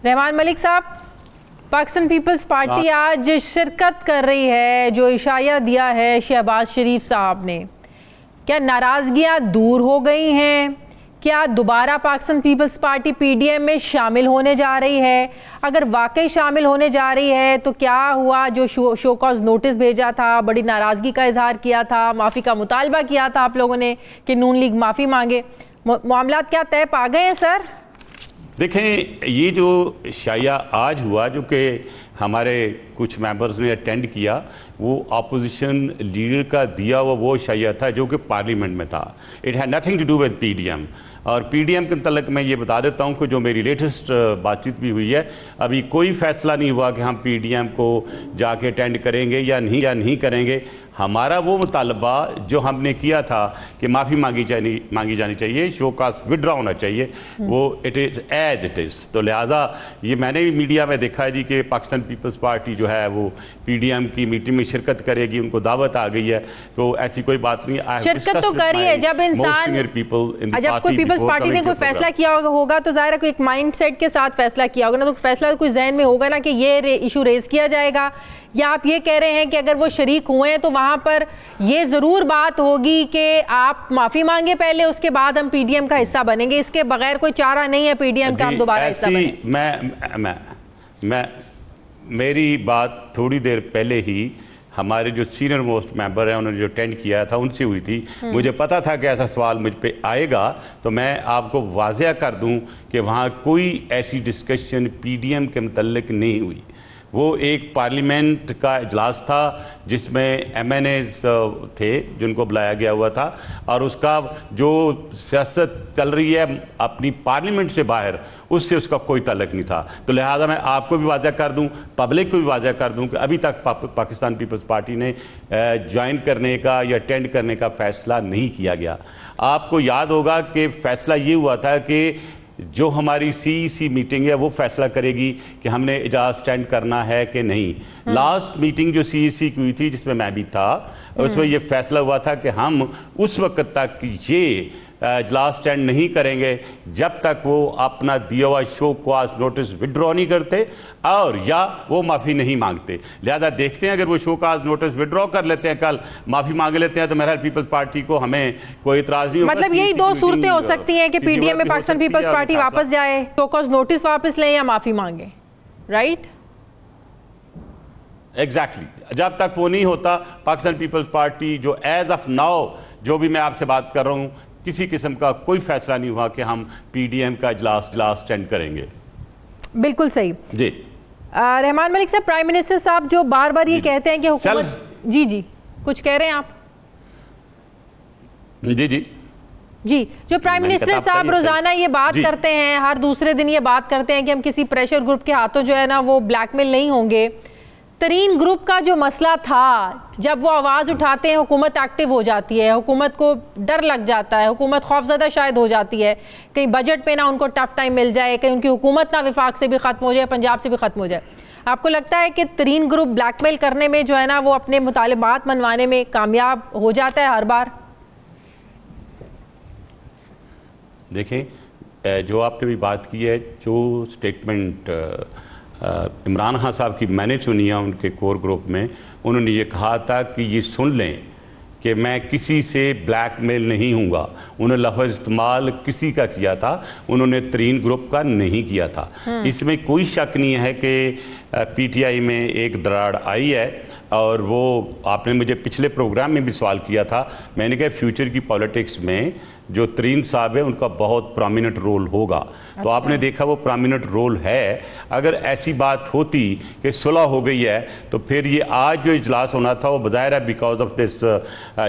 رحمان ملک صاحب، پاکستان پیپلز پارٹی آج شرکت کر رہی ہے جو اشاعیہ دیا ہے شہباز شریف صاحب نے، کیا ناراضگیاں دور ہو گئی ہیں؟ کیا دوبارہ Pakistan Peoples Party P D M میں شامل ہونے جا رہی ہے؟ اگر واقعی شامل ہونے جا رہی ہے تو کیا ہوا جو شو کاز نوٹس بھیجا تھا، بڑی ناراضگی کا اظہار کیا تھا، معافی کا مطالبہ کیا تھا آپ لوگوں نے کہ نون لیگ معافی مانگے، معاملات کیا طے پا گئے ہیں سر؟ دیکھیں، یہ جو شائعہ آج ہوا جو کہ ہمارے کچھ ممبرز نے اٹینڈ کیا، وہ اپوزیشن لیڈر کا دیا ہوا وہ شائعہ تھا جو کہ پارلیمنٹ میں تھا. It had nothing to do with P D M. اور پی ڈی ایم کے متعلق میں یہ بتا دیتا ہوں کہ جو میری لیٹسٹ بات چیت بھی ہوئی ہے، ابھی کوئی فیصلہ نہیں ہوا کہ ہم پی ڈی ایم کو جا کے اٹینڈ کریں گے یا نہیں کریں گے. ہمارا وہ مطالبہ جو ہم نے کیا تھا کہ معافی مانگی جانی چاہیے، شو کاز وڈرا ہونا چاہیے، وہ it is as it is. تو لہٰذا یہ میں نے بھی میڈیا میں دیکھا ہے جی کہ پاکستان پیپلز پارٹی جو ہے وہ پی ڈی ایم کی میٹنگ میں شرکت کرے گی، ان کو دعوت آ گئی ہے. تو ایسی کوئی بات نہیں. شرکت تو کری ہے. جب انسان جب کوئی پیپلز پارٹی نے کوئی فیصلہ کیا ہوگا تو ظاہر ہے کوئی ایک مائنڈ سیٹ کے ساتھ فیصلہ کیا ہوگا نا، تو فیصلہ کوئی ذہن میں ہوگا نا کہ یہ ایشو ریز کیا جائے گا. یا آپ یہ کہہ رہے ہیں کہ اگر وہ شریک ہوئے ہیں تو وہاں پر یہ ضرور بات ہوگی کہ آپ معافی مانگے پہلے، اس کے بعد ہم پی ڈی ایم کا حصہ بنیں گے، اس کے بغیر کوئی چارہ نہیں ہے پی ڈی ایم کا ہم دوبارہ حصہ بنیں؟ میری بات تھوڑی دیر پہلے ہی ہمارے جو سینئر موسٹ ممبر ہیں انہوں نے جو اٹینڈ کیا تھا ان سے ہوئی تھی. مجھے پتا تھا کہ ایسا سوال مجھ پہ آئے گا، تو میں آپ کو واضح کر دوں کہ وہاں کوئی ایسی ڈسکشن پی ڈی ایم کے متعلق نہیں ہوئی. وہ ایک پارلیمنٹ کا اجلاس تھا جس میں ایم این ایز تھے جن کو بلایا گیا ہوا تھا، اور اس کا جو سیاست چل رہی ہے اپنی پارلیمنٹ سے باہر، اس سے اس کا کوئی تعلق نہیں تھا. تو لہٰذا میں آپ کو بھی واضح کر دوں، پبلک کو بھی واضح کر دوں کہ ابھی تک پاکستان پیپلز پارٹی نے جوائن کرنے کا یا اٹینڈ کرنے کا فیصلہ نہیں کیا گیا. آپ کو یاد ہوگا کہ فیصلہ یہ ہوا تھا کہ جو ہماری سی میٹنگ ہے وہ فیصلہ کرے گی کہ ہم نے اجلاس اٹینڈ کرنا ہے کہ نہیں. لاسٹ میٹنگ جو سی کی ہوئی تھی جس میں بھی تھا، اس میں یہ فیصلہ ہوا تھا کہ ہم اس وقت تک یہ اجلاس اٹینڈ نہیں کریں گے جب تک وہ اپنا دیا ہوا شو کاز نوٹس وڈرا نہیں کرتے اور یا وہ معافی نہیں مانگتے. لہذا دیکھتے ہیں اگر وہ شو کاز نوٹس وڈرا کر لیتے ہیں، کل معافی مانگ لیتے ہیں، تو میرا پیپلز پارٹی کو ہمیں کوئی اعتراض نہیں ہوگا. مطلب یہی دو صورتیں ہو سکتی ہیں کہ پی ڈی ایم میں پاکستان پیپلز پارٹی واپس جائے، شو کاز نوٹس واپس لیں یا معافی مانگے، رائٹ؟ ایگزیکٹلی. جب تک وہ نہیں ہوتا پاکستان پیپلز پارٹی جو ایز آف ناؤ جو بھی میں آپ سے بات کر رہا ہوں، کسی قسم کا کوئی فیصلہ نہیں ہوا کہ ہم پی ڈی ایم کا اجلاس اٹینڈ کریں گے. بالکل صحیح. جی رحمان ملک صاحب، پرائم منسٹر صاحب جو بار بار یہ کہتے ہیں کہ حکومت جی کچھ کہہ رہے ہیں آپ؟ جی جو پرائم منسٹر صاحب روزانہ یہ بات کرتے ہیں، ہر دوسرے دن یہ بات کرتے ہیں کہ ہم کسی پریشر گروپ کے ہاتھوں جو ہے نا وہ بلیک میل نہیں ہوں گے. ترین گروپ کا جو مسئلہ تھا، جب وہ آواز اٹھاتے ہیں حکومت ایکٹیو ہو جاتی ہے، حکومت کو ڈر لگ جاتا ہے، حکومت خوفزدہ شاید ہو جاتی ہے، کہیں بجٹ پہ نہ ان کو ٹف ٹائم مل جائے، کہیں ان کی حکومت نہ وفاق سے بھی ختم ہو جائے، پنجاب سے بھی ختم ہو جائے. آپ کو لگتا ہے کہ ترین گروپ بلیک میل کرنے میں جو ہے نا وہ اپنے مطالبات منوانے میں کامیاب ہو جاتا ہے ہر بار؟ دیکھیں، جو آپ نے بھی بات کی ہے، جو سٹیٹمنٹ عمران خان صاحب کی میں نے سنی ہے ان کے کور گروپ میں، انہوں نے یہ کہا تھا کہ یہ سن لیں کہ میں کسی سے بلیک میل نہیں ہوں گا. انہوں نے لفظ استعمال کسی کا کیا تھا، انہوں نے ترین گروپ کا نہیں کیا تھا. اس میں کوئی شک نہیں ہے کہ پی ٹی آئی میں ایک دراڑ آئی ہے، اور وہ آپ نے مجھے پچھلے پروگرام میں بھی سوال کیا تھا. میں نے کہا فیوچر کی پالیٹکس میں جو ترین صاحب ہیں ان کا بہت پرومیننٹ رول ہوگا. تو آپ نے دیکھا وہ پرومیننٹ رول ہے. اگر ایسی بات ہوتی کہ صلح ہو گئی ہے تو پھر یہ آج جو اجلاس ہونا تھا وہ بظاہر ہے بیکاز آف دس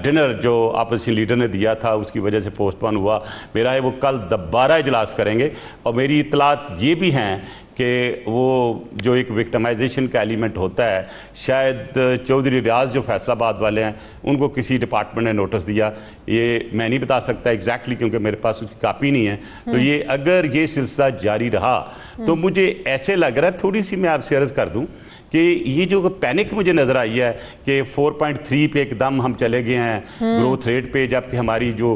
ڈنر جو اپوزیشن لیڈر نے دیا تھا اس کی وجہ سے پوسٹ پون ہوا. میرا ہے وہ کل دوبارہ اجلاس کریں گے. اور میری اطلاعات یہ بھی ہیں کہ وہ جو ایک وکٹمائزیشن کا ایلیمنٹ ہوتا ہے، شاید چودھری ریاض جو فیصل آباد والے ہیں ان کو کسی ڈپارٹمنٹ نے نوٹس دیا. یہ میں نہیں بتا سکتا ایگزیکٹلی کیونکہ میرے پاس اس کی کاپی نہیں ہے. تو یہ اگر یہ سلسلہ جاری رہا تو مجھے ایسے لگ رہا ہے، تھوڑی سی میں آپ سے عرض کر دوں کہ یہ جو پینک مجھے نظر آئی ہے کہ 4.3 پہ ایک دم ہم چلے گئے ہیں گروتھ ریٹ پہ، جبکہ ہماری جو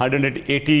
180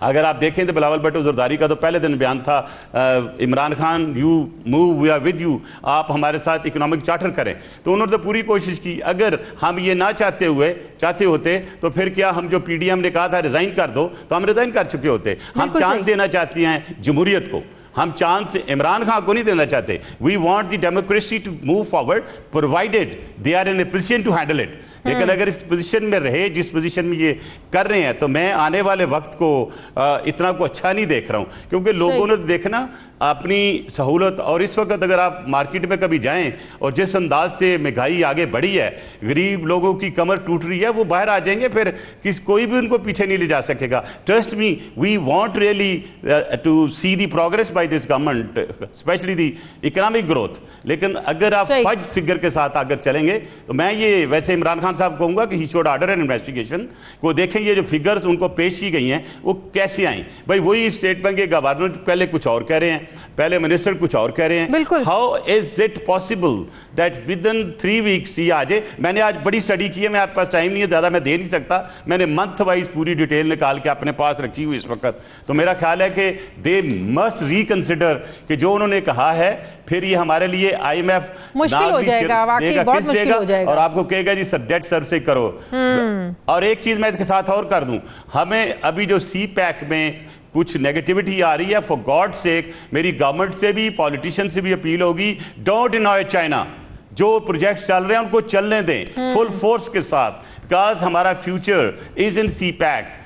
اگر آپ دیکھیں تو بلاول بھٹو زرداری کا تو پہلے دن بیان تھا Imran Khan you move we are with you, آپ ہمارے ساتھ اکنامک چارٹر کریں، تو انہوں نے تو پوری کوشش کی. اگر ہم یہ نہ چاہتے ہوتے تو پھر کیا ہم جو پی ڈی ایم نے کہا تھا ریزائن کر دو تو ہم ریزائن کر چکے ہوتے. ہم چانس دینا چاہتی ہیں جمہوریت کو، ہم چانس عمران خان کو نہیں دینا چاہتے. We want the democracy to move forward provided they are in a position to handle it. لیکن اگر اس پوزیشن میں رہے جس پوزیشن میں یہ کر رہے ہیں تو میں آنے والے وقت کو اتنا کو اچھا نہیں دیکھ رہا ہوں، کیونکہ لوگوں نے دیکھنا اپنی سہولت. اور اس وقت اگر آپ مارکیٹ میں کبھی جائیں اور جس انداز سے مہنگائی آگے بڑھی ہے، غریب لوگوں کی کمر ٹوٹ رہی ہے، وہ باہر آ جائیں گے، پھر کوئی بھی ان کو پیچھے نہیں لے جا سکے گا. Trust me, we want really to see the progress by this government, especially the economic growth. لیکن اگر آپ فج فگر کے ساتھ اگر چلیں گے تو میں یہ ویسے عمران خان صاحب کہوں گا کہ he should order an investigation کو دیکھیں یہ جو فگرز ان کو پیش کی گئی ہیں وہ کیسے آئیں. بھائی وہی اسٹیٹ بینک کے گورنر پہلے کچھ اور کہہ رہے ہیں، پہلے منسٹر کچھ اور کہہ رہے ہیں. How is it possible that with in 3 weeks یہ آ جائے. میں نے آج بڑی اسٹڈی کی ہے، میں آپ کے پاس ٹائم نہیں ہے زیادہ، میں دے نہیں سکتا. میں نے منتھ وائز پوری ڈیٹیل نکال کے اپنے پاس رکھی ہوئی اس وقت. تو میرا خیال ہے کہ دے مسٹ ریکنسیڈر کہ جو انہوں نے کہا ہے، پھر یہ ہمارے لیے آئی ایم ایف مشکل ہو جائے گا، واقعی بہت مشکل ہو جائے گا، اور آپ کو کہے گا جی سر ڈیٹ سرو سے کرو. اور ایک چیز میں اس کے ساتھ اور کر دوں، ہمیں ابھی جو سی پیک میں کچھ نیگیٹیوٹی آ رہی ہے، فار گاڈ سیک میری گورنمنٹ سے بھی پولیٹیشین سے بھی اپیل ہوگی، ڈونٹ ڈینائی چائنا. جو پروجیکٹس چل رہے ہیں ان کو چلنے دیں فل فورس کے ساتھ، بیکاز ہمارا future is in C pack.